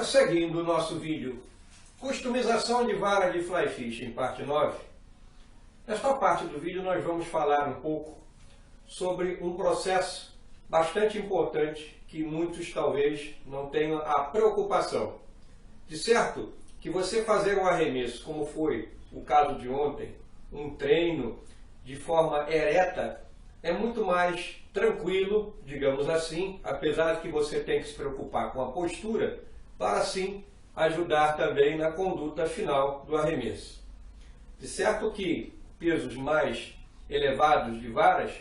Prosseguindo o nosso vídeo, customização de vara de fly fishing, parte 9. Nesta parte do vídeo nós vamos falar um pouco sobre um processo bastante importante que muitos talvez não tenham a preocupação. De certo que você fazer um arremesso, como foi o caso de ontem, um treino de forma ereta, é muito mais tranquilo, digamos assim, apesar de que você tem que se preocupar com a postura, para assim ajudar também na conduta final do arremesso. De certo que pesos mais elevados de varas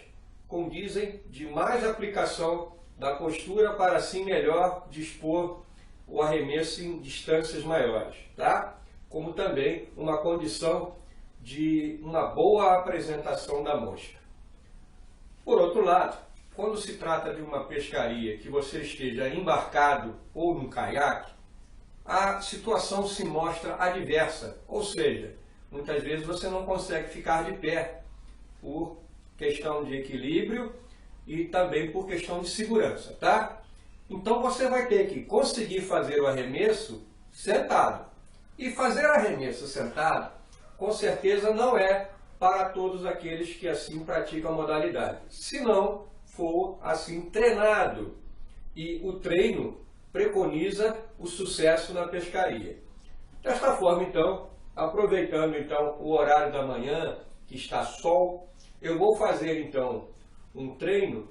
condizem de mais aplicação da postura para assim melhor dispor o arremesso em distâncias maiores, tá? Como também uma condição de uma boa apresentação da mosca. Por outro lado, quando se trata de uma pescaria que você esteja embarcado ou num caiaque, a situação se mostra adversa, ou seja, muitas vezes você não consegue ficar de pé por questão de equilíbrio e também por questão de segurança, tá? Então você vai ter que conseguir fazer o arremesso sentado. E fazer arremesso sentado, com certeza não é para todos aqueles que assim praticam a modalidade, se não for assim treinado. E o treino preconiza o sucesso na pescaria. Desta forma, então, aproveitando então o horário da manhã, que está sol, eu vou fazer então um treino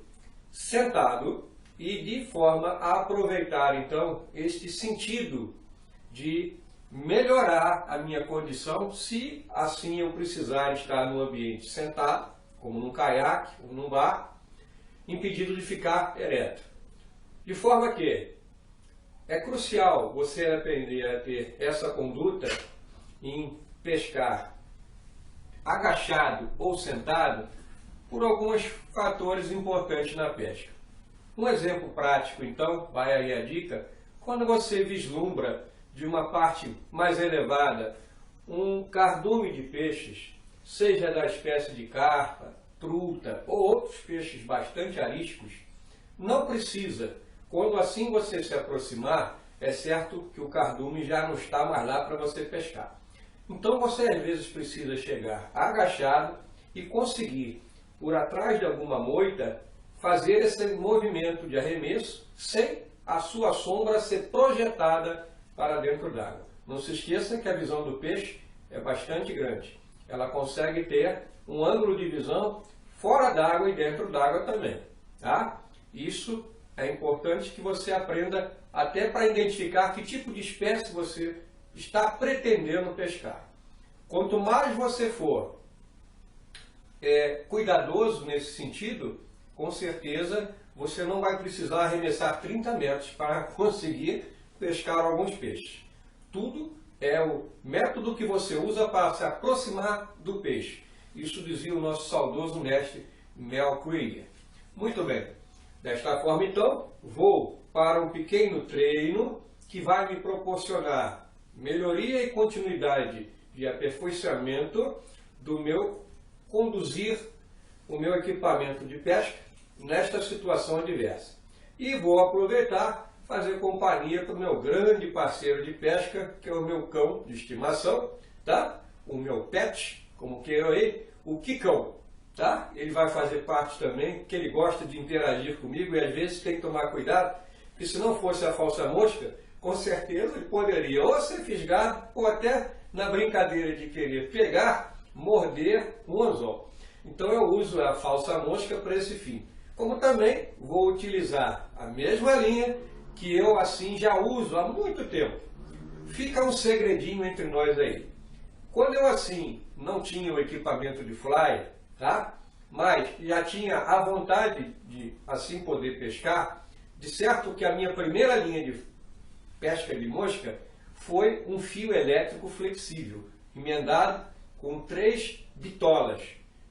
sentado e de forma a aproveitar então este sentido de melhorar a minha condição, se assim eu precisar estar no ambiente sentado, como num caiaque ou num barco, impedido de ficar ereto. De forma que é crucial você aprender a ter essa conduta em pescar agachado ou sentado por alguns fatores importantes na pesca. Um exemplo prático, então, vai aí a dica, quando você vislumbra de uma parte mais elevada um cardume de peixes, seja da espécie de carpa, truta ou outros peixes bastante ariscos, não precisa, quando assim você se aproximar, é certo que o cardume já não está mais lá para você pescar. Então você às vezes precisa chegar agachado e conseguir, por atrás de alguma moita, fazer esse movimento de arremesso sem a sua sombra ser projetada para dentro d'água. Não se esqueça que a visão do peixe é bastante grande. Ela consegue ter um ângulo de visão fora d'água e dentro d'água também, tá? Isso é importante que você aprenda até para identificar que tipo de espécie você está pretendendo pescar. Quanto mais você for cuidadoso nesse sentido, com certeza você não vai precisar arremessar 30 metros para conseguir pescar alguns peixes. Tudo é o método que você usa para se aproximar do peixe. Isso dizia o nosso saudoso mestre Mel Krieger. Muito bem. Desta forma, então, vou para um pequeno treino que vai me proporcionar melhoria e continuidade de aperfeiçoamento do meu conduzir o meu equipamento de pesca nesta situação adversa. E vou aproveitar fazer companhia para o meu grande parceiro de pesca, que é o meu cão de estimação, tá? O meu pet, como queiram aí, o Kikão, tá? Ele vai fazer parte também, porque ele gosta de interagir comigo e às vezes tem que tomar cuidado, porque se não fosse a falsa mosca, com certeza ele poderia ou ser fisgado ou até na brincadeira de querer pegar, morder um anzol. Então eu uso a falsa mosca para esse fim. Como também vou utilizar a mesma linha que eu assim já uso há muito tempo. Fica um segredinho entre nós aí. Quando eu assim não tinha o equipamento de fly, tá? Mas já tinha a vontade de assim poder pescar, de certo que a minha primeira linha de pesca de mosca foi um fio elétrico flexível, emendado com 3 bitolas,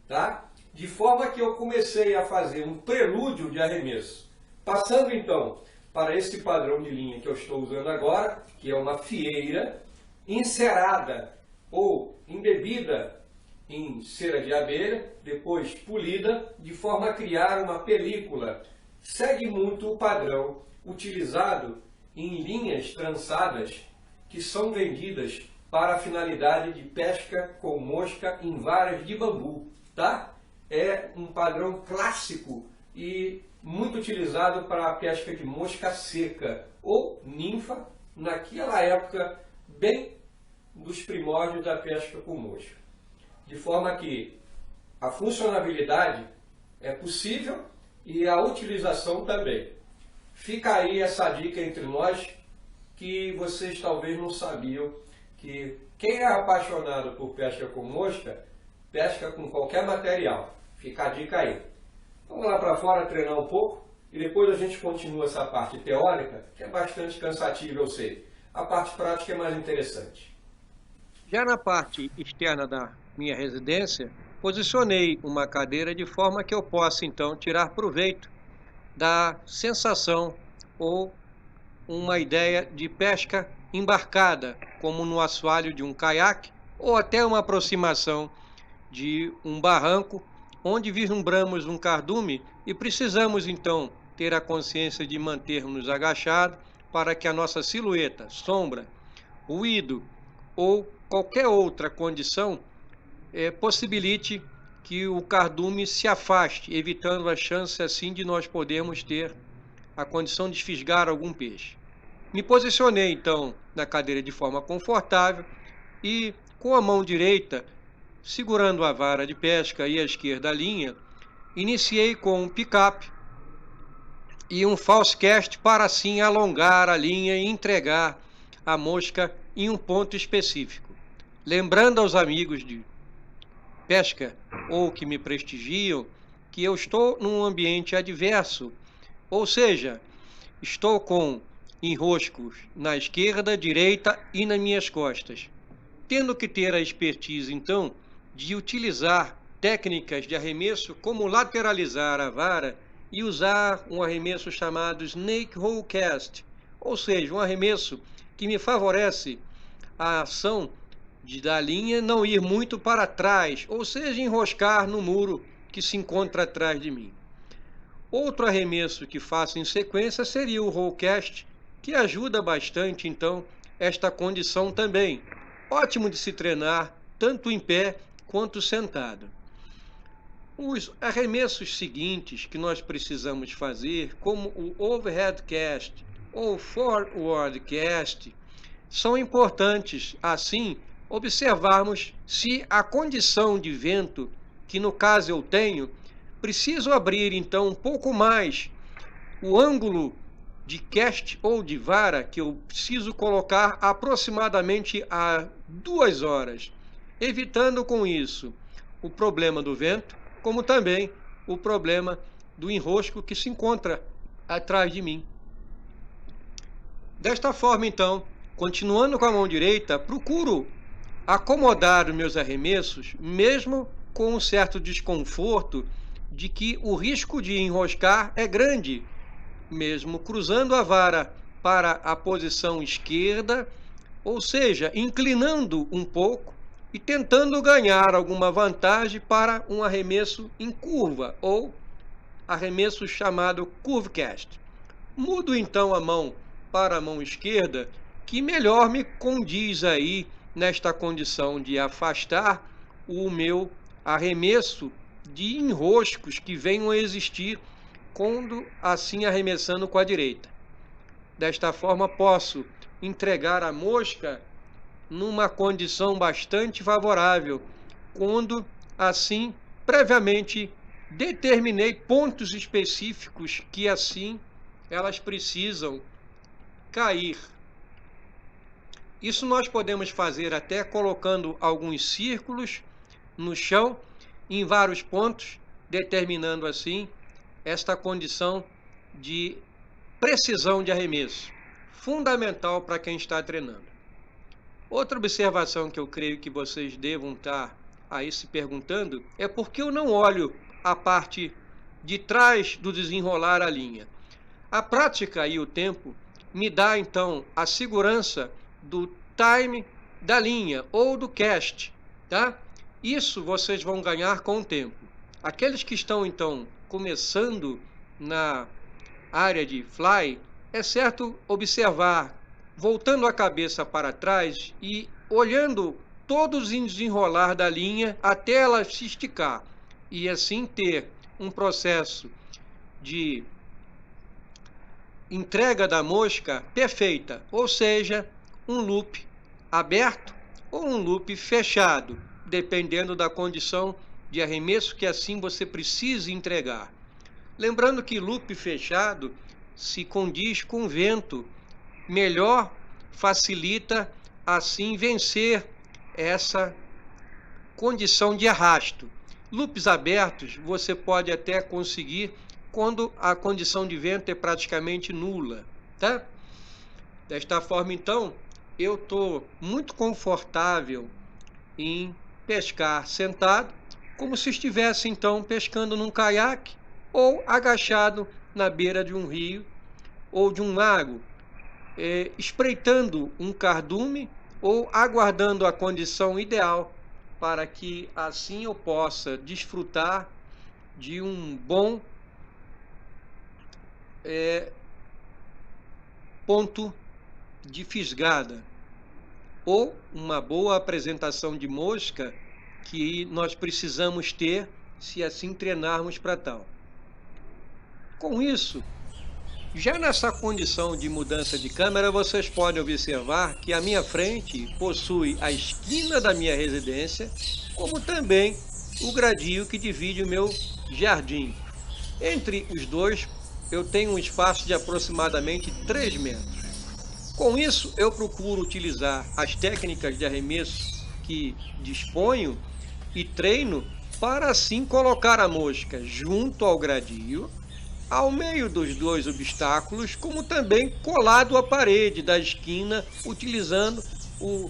tá? De forma que eu comecei a fazer um prelúdio de arremesso. Passando então para esse padrão de linha que eu estou usando agora, que é uma fieira encerada ou embebida em cera de abelha, depois polida, de forma a criar uma película. Segue muito o padrão utilizado em linhas trançadas que são vendidas para a finalidade de pesca com mosca em varas de bambu, tá? É um padrão clássico e muito utilizado para a pesca de mosca seca ou ninfa, naquela época bem dos primórdios da pesca com mosca. De forma que a funcionalidade é possível e a utilização também. Fica aí essa dica entre nós, que vocês talvez não sabiam, que quem é apaixonado por pesca com mosca, pesca com qualquer material. Fica a dica aí. Vamos lá para fora treinar um pouco e depois a gente continua essa parte teórica, que é bastante cansativa, eu sei. A parte prática é mais interessante. Já na parte externa da minha residência, posicionei uma cadeira de forma que eu possa então tirar proveito da sensação ou uma ideia de pesca embarcada, como no assoalho de um caiaque ou até uma aproximação de um barranco onde vislumbramos um cardume e precisamos então ter a consciência de mantermos agachados para que a nossa silhueta, sombra, ruído ou qualquer outra condição possibilite que o cardume se afaste, evitando a chance assim de nós podermos ter a condição de fisgar algum peixe. Me posicionei então na cadeira de forma confortável e com a mão direita segurando a vara de pesca e a esquerda a linha, iniciei com um pick-up e um false cast para assim alongar a linha e entregar a mosca em um ponto específico. Lembrando aos amigos de pesca ou que me prestigiam que eu estou num ambiente adverso, ou seja, estou com enroscos na esquerda, direita e nas minhas costas, tendo que ter a expertise então de utilizar técnicas de arremesso como lateralizar a vara e usar um arremesso chamado Snake Hole Cast, ou seja, um arremesso que me favorece a ação da linha não ir muito para trás, ou seja, enroscar no muro que se encontra atrás de mim. Outro arremesso que faço em sequência seria o Hole Cast, que ajuda bastante então esta condição também. Ótimo de se treinar tanto em pé quanto sentado. Os arremessos seguintes que nós precisamos fazer, como o Overhead Cast ou Forward Cast, são importantes, assim, observarmos se a condição de vento, que no caso eu tenho, preciso abrir então um pouco mais o ângulo de cast ou de vara, que eu preciso colocar aproximadamente a 2 horas, evitando com isso o problema do vento, como também o problema do enrosco que se encontra atrás de mim. Desta forma, então, continuando com a mão direita, procuro acomodar os meus arremessos, mesmo com um certo desconforto de que o risco de enroscar é grande, mesmo cruzando a vara para a posição esquerda, ou seja, inclinando um pouco e tentando ganhar alguma vantagem para um arremesso em curva, ou arremesso chamado curve cast. Mudo então a mão para a mão esquerda, que melhor me condiz aí nesta condição de afastar o meu arremesso de enroscos que venham a existir quando assim arremessando com a direita. Desta forma posso entregar a mosca numa condição bastante favorável, quando assim previamente determinei pontos específicos que assim elas precisam cair. Isso nós podemos fazer até colocando alguns círculos no chão em vários pontos, determinando assim esta condição de precisão de arremesso, fundamental para quem está treinando. Outra observação que eu creio que vocês devam estar aí se perguntando é por que eu não olho a parte de trás do desenrolar a linha. A prática e o tempo me dá então a segurança do time da linha ou do cast, tá? Isso vocês vão ganhar com o tempo. Aqueles que estão então começando na área de fly é certo observar, voltando a cabeça para trás e olhando todo o desenrolar da linha até ela se esticar, e assim ter um processo de entrega da mosca perfeita, ou seja, um loop aberto ou um loop fechado, dependendo da condição de arremesso que assim você precise entregar. Lembrando que loop fechado se condiz com vento, melhor facilita assim vencer essa condição de arrasto. Loops abertos você pode até conseguir quando a condição de vento é praticamente nula, tá? Desta forma, então, eu estou muito confortável em pescar sentado, como se estivesse, então, pescando num caiaque ou agachado na beira de um rio ou de um lago, espreitando um cardume ou aguardando a condição ideal para que assim eu possa desfrutar de um bom ponto de fisgada ou uma boa apresentação de mosca que nós precisamos ter se assim treinarmos para tal. Com isso, já nessa condição de mudança de câmera, vocês podem observar que a minha frente possui a esquina da minha residência, como também o gradil que divide o meu jardim. Entre os dois, eu tenho um espaço de aproximadamente 3 metros. Com isso, eu procuro utilizar as técnicas de arremesso que disponho e treino para assim colocar a mosca junto ao gradil, ao meio dos dois obstáculos, como também colado à parede da esquina, utilizando o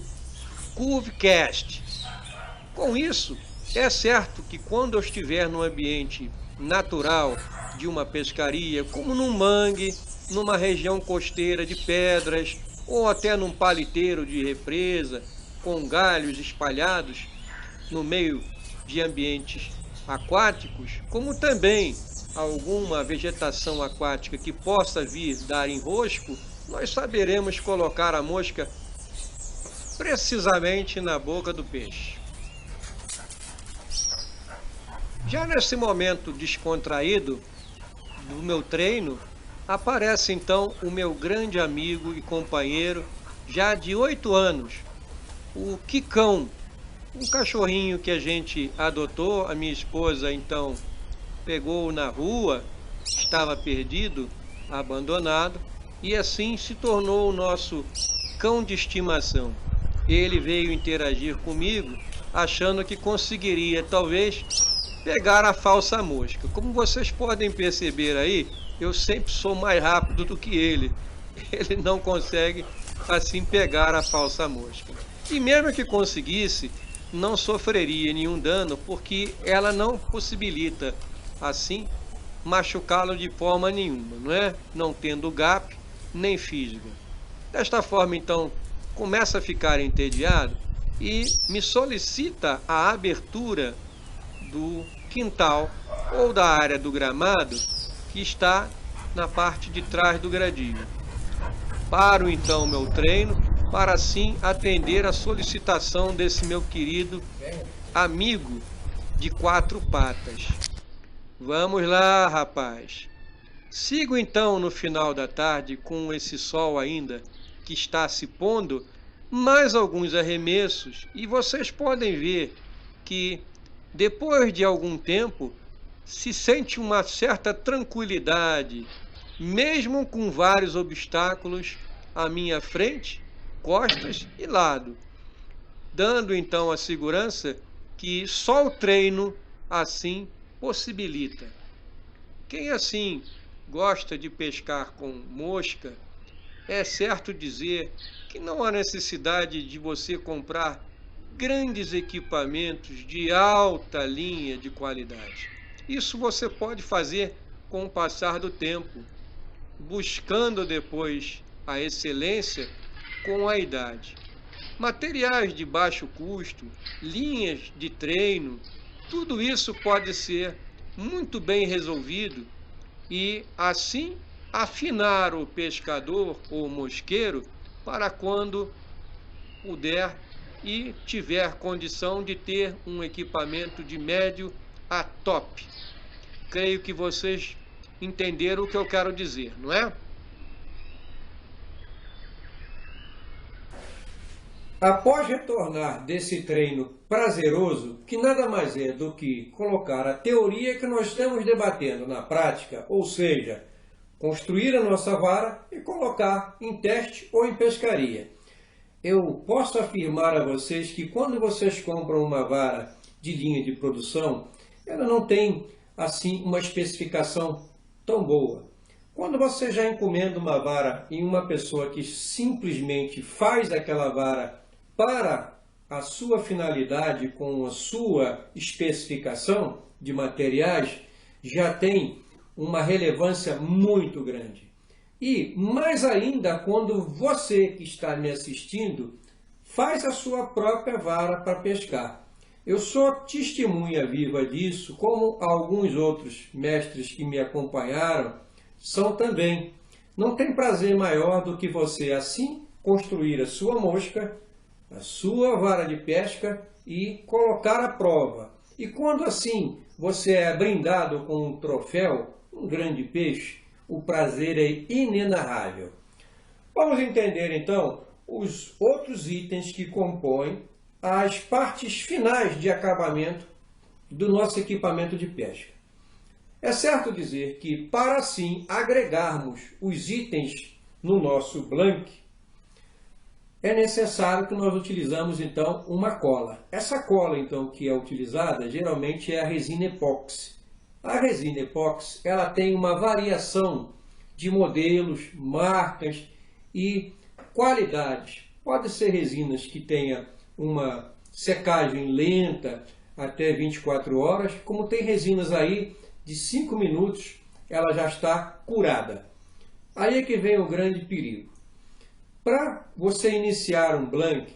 curve cast. Com isso, é certo que quando eu estiver no ambiente natural de uma pescaria, como num mangue, numa região costeira de pedras, ou até num paliteiro de represa, com galhos espalhados no meio de ambientes aquáticos, como também alguma vegetação aquática que possa vir dar enrosco, nós saberemos colocar a mosca precisamente na boca do peixe. Já nesse momento descontraído do meu treino, aparece então o meu grande amigo e companheiro, já de 8 anos, o Kikão, um cachorrinho que a gente adotou. A minha esposa então pegou na rua, estava perdido, abandonado, e assim se tornou o nosso cão de estimação. Ele veio interagir comigo, achando que conseguiria talvez pegar a falsa mosca. Como vocês podem perceber aí, eu sempre sou mais rápido do que ele. Ele não consegue assim pegar a falsa mosca. E mesmo que conseguisse, não sofreria nenhum dano, porque ela não possibilita assim machucá-lo de forma nenhuma, não é? Não tendo gap nem fisga. Desta forma, então, começa a ficar entediado e me solicita a abertura do quintal ou da área do gramado que está na parte de trás do gradil. Paro então meu treino para assim atender a solicitação desse meu querido amigo de 4 patas. Vamos lá, rapaz. Sigo então no final da tarde, com esse sol ainda que está se pondo, mais alguns arremessos, e vocês podem ver que depois de algum tempo se sente uma certa tranquilidade, mesmo com vários obstáculos à minha frente, costas e lado, dando então a segurança que só o treino assim possibilita. Quem assim gosta de pescar com mosca, é certo dizer que não há necessidade de você comprar grandes equipamentos de alta linha de qualidade. Isso você pode fazer com o passar do tempo, buscando depois a excelência com a idade. Materiais de baixo custo, linhas de treino, tudo isso pode ser muito bem resolvido e assim afinar o pescador ou mosqueiro para quando puder e tiver condição de ter um equipamento de médio a top. Creio que vocês entenderam o que eu quero dizer, não é? Após retornar desse treino prazeroso, que nada mais é do que colocar a teoria que nós estamos debatendo na prática, ou seja, construir a nossa vara e colocar em teste ou em pescaria. Eu posso afirmar a vocês que quando vocês compram uma vara de linha de produção, ela não tem assim uma especificação tão boa. Quando você já encomenda uma vara em uma pessoa que simplesmente faz aquela vara para a sua finalidade, com a sua especificação de materiais, já tem uma relevância muito grande. E mais ainda quando você que está me assistindo faz a sua própria vara para pescar. Eu sou testemunha viva disso, como alguns outros mestres que me acompanharam são também. Não tem prazer maior do que você assim construir a sua mosca, a sua vara de pesca e colocar à prova. E quando assim você é brindado com um troféu, um grande peixe, o prazer é inenarrável. Vamos entender então os outros itens que compõem as partes finais de acabamento do nosso equipamento de pesca. É certo dizer que para assim agregarmos os itens no nosso blank, é necessário que nós utilizamos então uma cola. Essa cola então que é utilizada geralmente é a resina epóxi. A resina epóxi ela tem uma variação de modelos, marcas e qualidades. Pode ser resinas que tenha uma secagem lenta até 24 horas, como tem resinas aí de 5 minutos, ela já está curada. Aí é que vem o grande perigo. Para você iniciar um blank,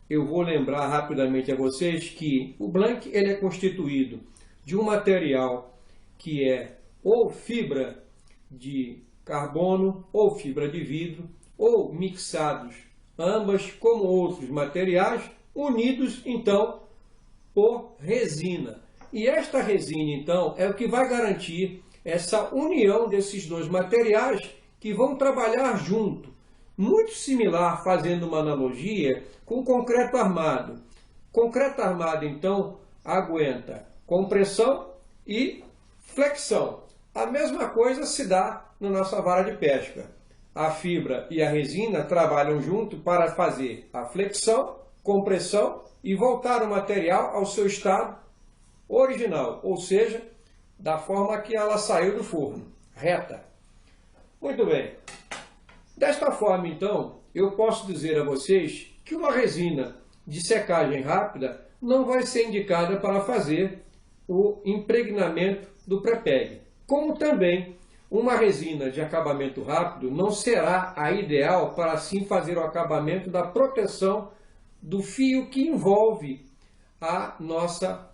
eu vou lembrar rapidamente a vocês que o blank ele é constituído de um material que é ou fibra de carbono ou fibra de vidro, ou mixados ambas como outros materiais, unidos então por resina. E esta resina então é o que vai garantir essa união desses dois materiais que vão trabalhar junto. Muito similar, fazendo uma analogia, com concreto armado. Concreto armado, então, aguenta compressão e flexão. A mesma coisa se dá na nossa vara de pesca. A fibra e a resina trabalham junto para fazer a flexão, compressão e voltar o material ao seu estado original, ou seja, da forma que ela saiu do forno, reta. Muito bem. Desta forma, então, eu posso dizer a vocês que uma resina de secagem rápida não vai ser indicada para fazer o impregnamento do pré-peg. Como também uma resina de acabamento rápido não será a ideal para assim fazer o acabamento da proteção do fio que envolve a nossa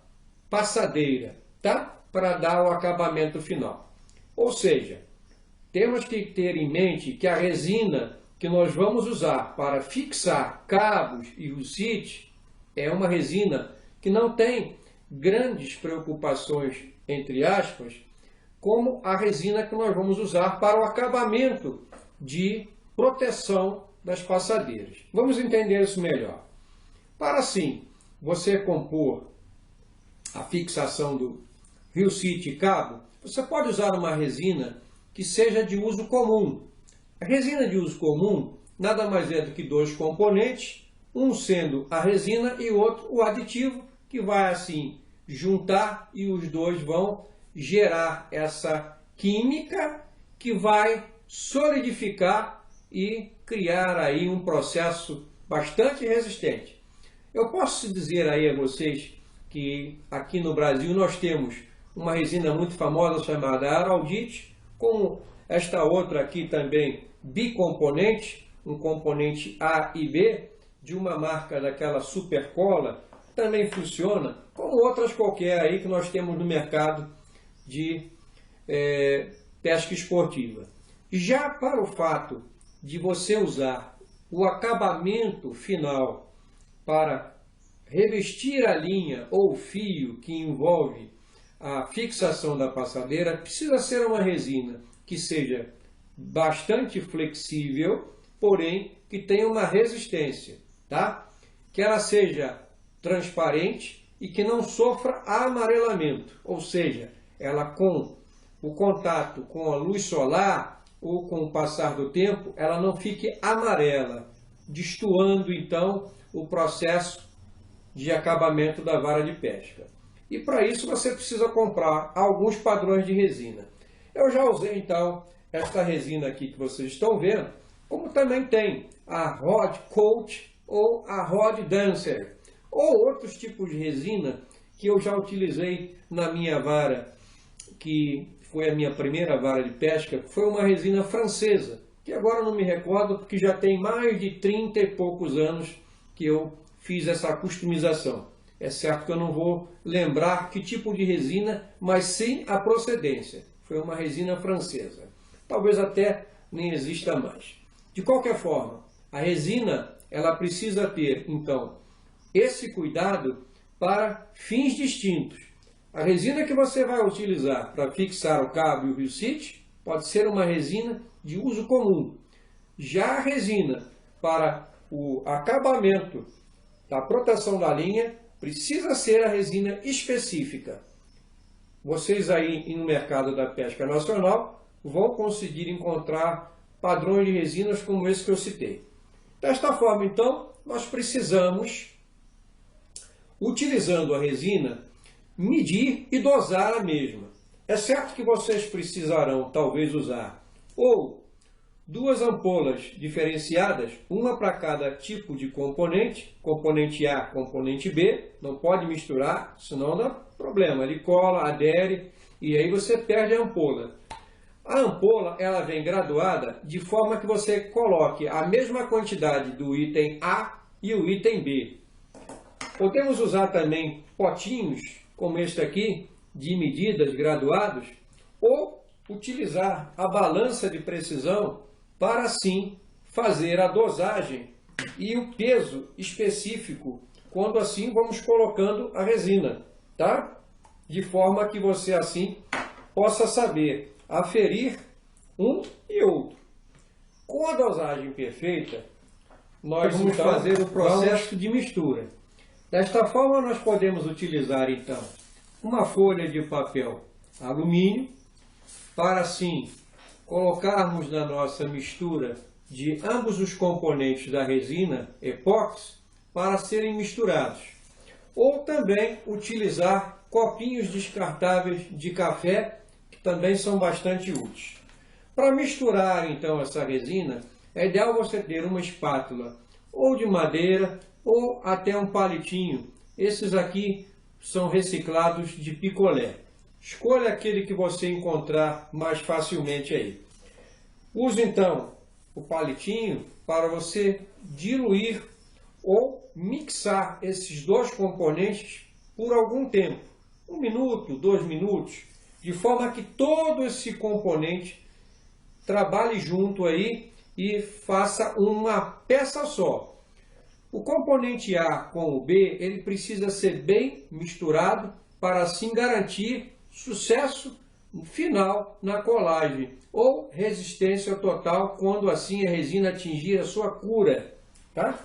passadeira, tá? Para dar o acabamento final. Ou seja, temos que ter em mente que a resina que nós vamos usar para fixar cabos e rusite é uma resina que não tem grandes preocupações, entre aspas, como a resina que nós vamos usar para o acabamento de proteção das passadeiras. Vamos entender isso melhor. Para assim você compor a fixação do rusite e cabo, você pode usar uma resina que seja de uso comum. A resina de uso comum nada mais é do que dois componentes, um sendo a resina e o outro o aditivo, que vai assim juntar e os dois vão gerar essa química que vai solidificar e criar aí um processo bastante resistente. Eu posso dizer aí a vocês que aqui no Brasil nós temos uma resina muito famosa chamada Araldite, como esta outra aqui também bicomponente, um componente A e B, de uma marca daquela Supercola, também funciona, como outras qualquer aí que nós temos no mercado de pesca esportiva. Já para o fato de você usar o acabamento final para revestir a linha ou o fio que envolve a fixação da passadeira, precisa ser uma resina que seja bastante flexível, porém que tenha uma resistência, tá? Que ela seja transparente e que não sofra amarelamento, ou seja, ela com o contato com a luz solar ou com o passar do tempo, ela não fique amarela, destoando então o processo de acabamento da vara de pesca. E para isso você precisa comprar alguns padrões de resina. Eu já usei então esta resina aqui que vocês estão vendo, como também tem a Rod Coat ou a Rod Dancer, ou outros tipos de resina que eu já utilizei na minha vara, que foi a minha primeira vara de pesca, foi uma resina francesa, que agora eu não me recordo porque já tem mais de 30 e poucos anos que eu fiz essa customização. É certo que eu não vou lembrar que tipo de resina, mas sim a procedência. Foi uma resina francesa. Talvez até nem exista mais. De qualquer forma, a resina ela precisa ter, então, esse cuidado para fins distintos. A resina que você vai utilizar para fixar o cabo e o reel-sit pode ser uma resina de uso comum. Já a resina para o acabamento da proteção da linha precisa ser a resina específica. Vocês aí no mercado da pesca nacional vão conseguir encontrar padrões de resinas como esse que eu citei. Desta forma, então, nós precisamos, utilizando a resina, medir e dosar a mesma. É certo que vocês precisarão, talvez, usar ou duas ampolas diferenciadas, uma para cada tipo de componente, componente A, componente B, não pode misturar, senão dá problema, ele cola, adere e aí você perde a ampola. A ampola ela vem graduada de forma que você coloque a mesma quantidade do item A e o item B. Podemos usar também potinhos, como este aqui, de medidas graduados, ou utilizar a balança de precisão para assim fazer a dosagem e o peso específico, quando assim vamos colocando a resina, tá? De forma que você assim possa saber aferir um e outro. Com a dosagem perfeita, nós vamos então fazer o processo de mistura. Desta forma, nós podemos utilizar então uma folha de papel alumínio para assim colocarmos na nossa mistura de ambos os componentes da resina epóxi para serem misturados. Ou também utilizar copinhos descartáveis de café, que também são bastante úteis. Para misturar então essa resina, é ideal você ter uma espátula ou de madeira ou até um palitinho. Esses aqui são reciclados de picolé. Escolha aquele que você encontrar mais facilmente aí. Use então o palitinho para você diluir ou mixar esses dois componentes por algum tempo. 1 minuto, 2 minutos, de forma que todo esse componente trabalhe junto aí e faça uma peça só. O componente A com o B, ele precisa ser bem misturado para assim garantir sucesso final na colagem ou resistência total quando assim a resina atingir a sua cura, tá?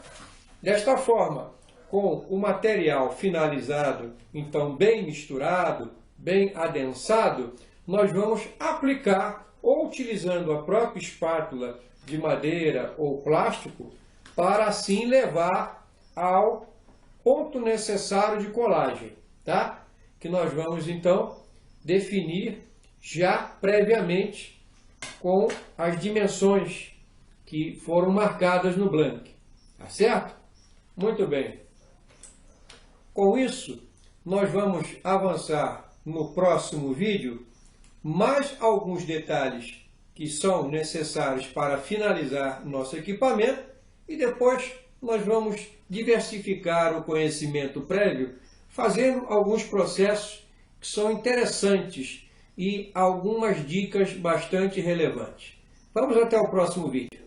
Desta forma, com o material finalizado, então bem misturado, bem adensado, nós vamos aplicar ou utilizando a própria espátula de madeira ou plástico para assim levar ao ponto necessário de colagem, tá? Que nós vamos então definir já previamente com as dimensões que foram marcadas no blank, tá certo? Muito bem. Com isso, nós vamos avançar no próximo vídeo mais alguns detalhes que são necessários para finalizar nosso equipamento e depois nós vamos diversificar o conhecimento prévio fazendo alguns processos que são interessantes e algumas dicas bastante relevantes. Vamos até o próximo vídeo.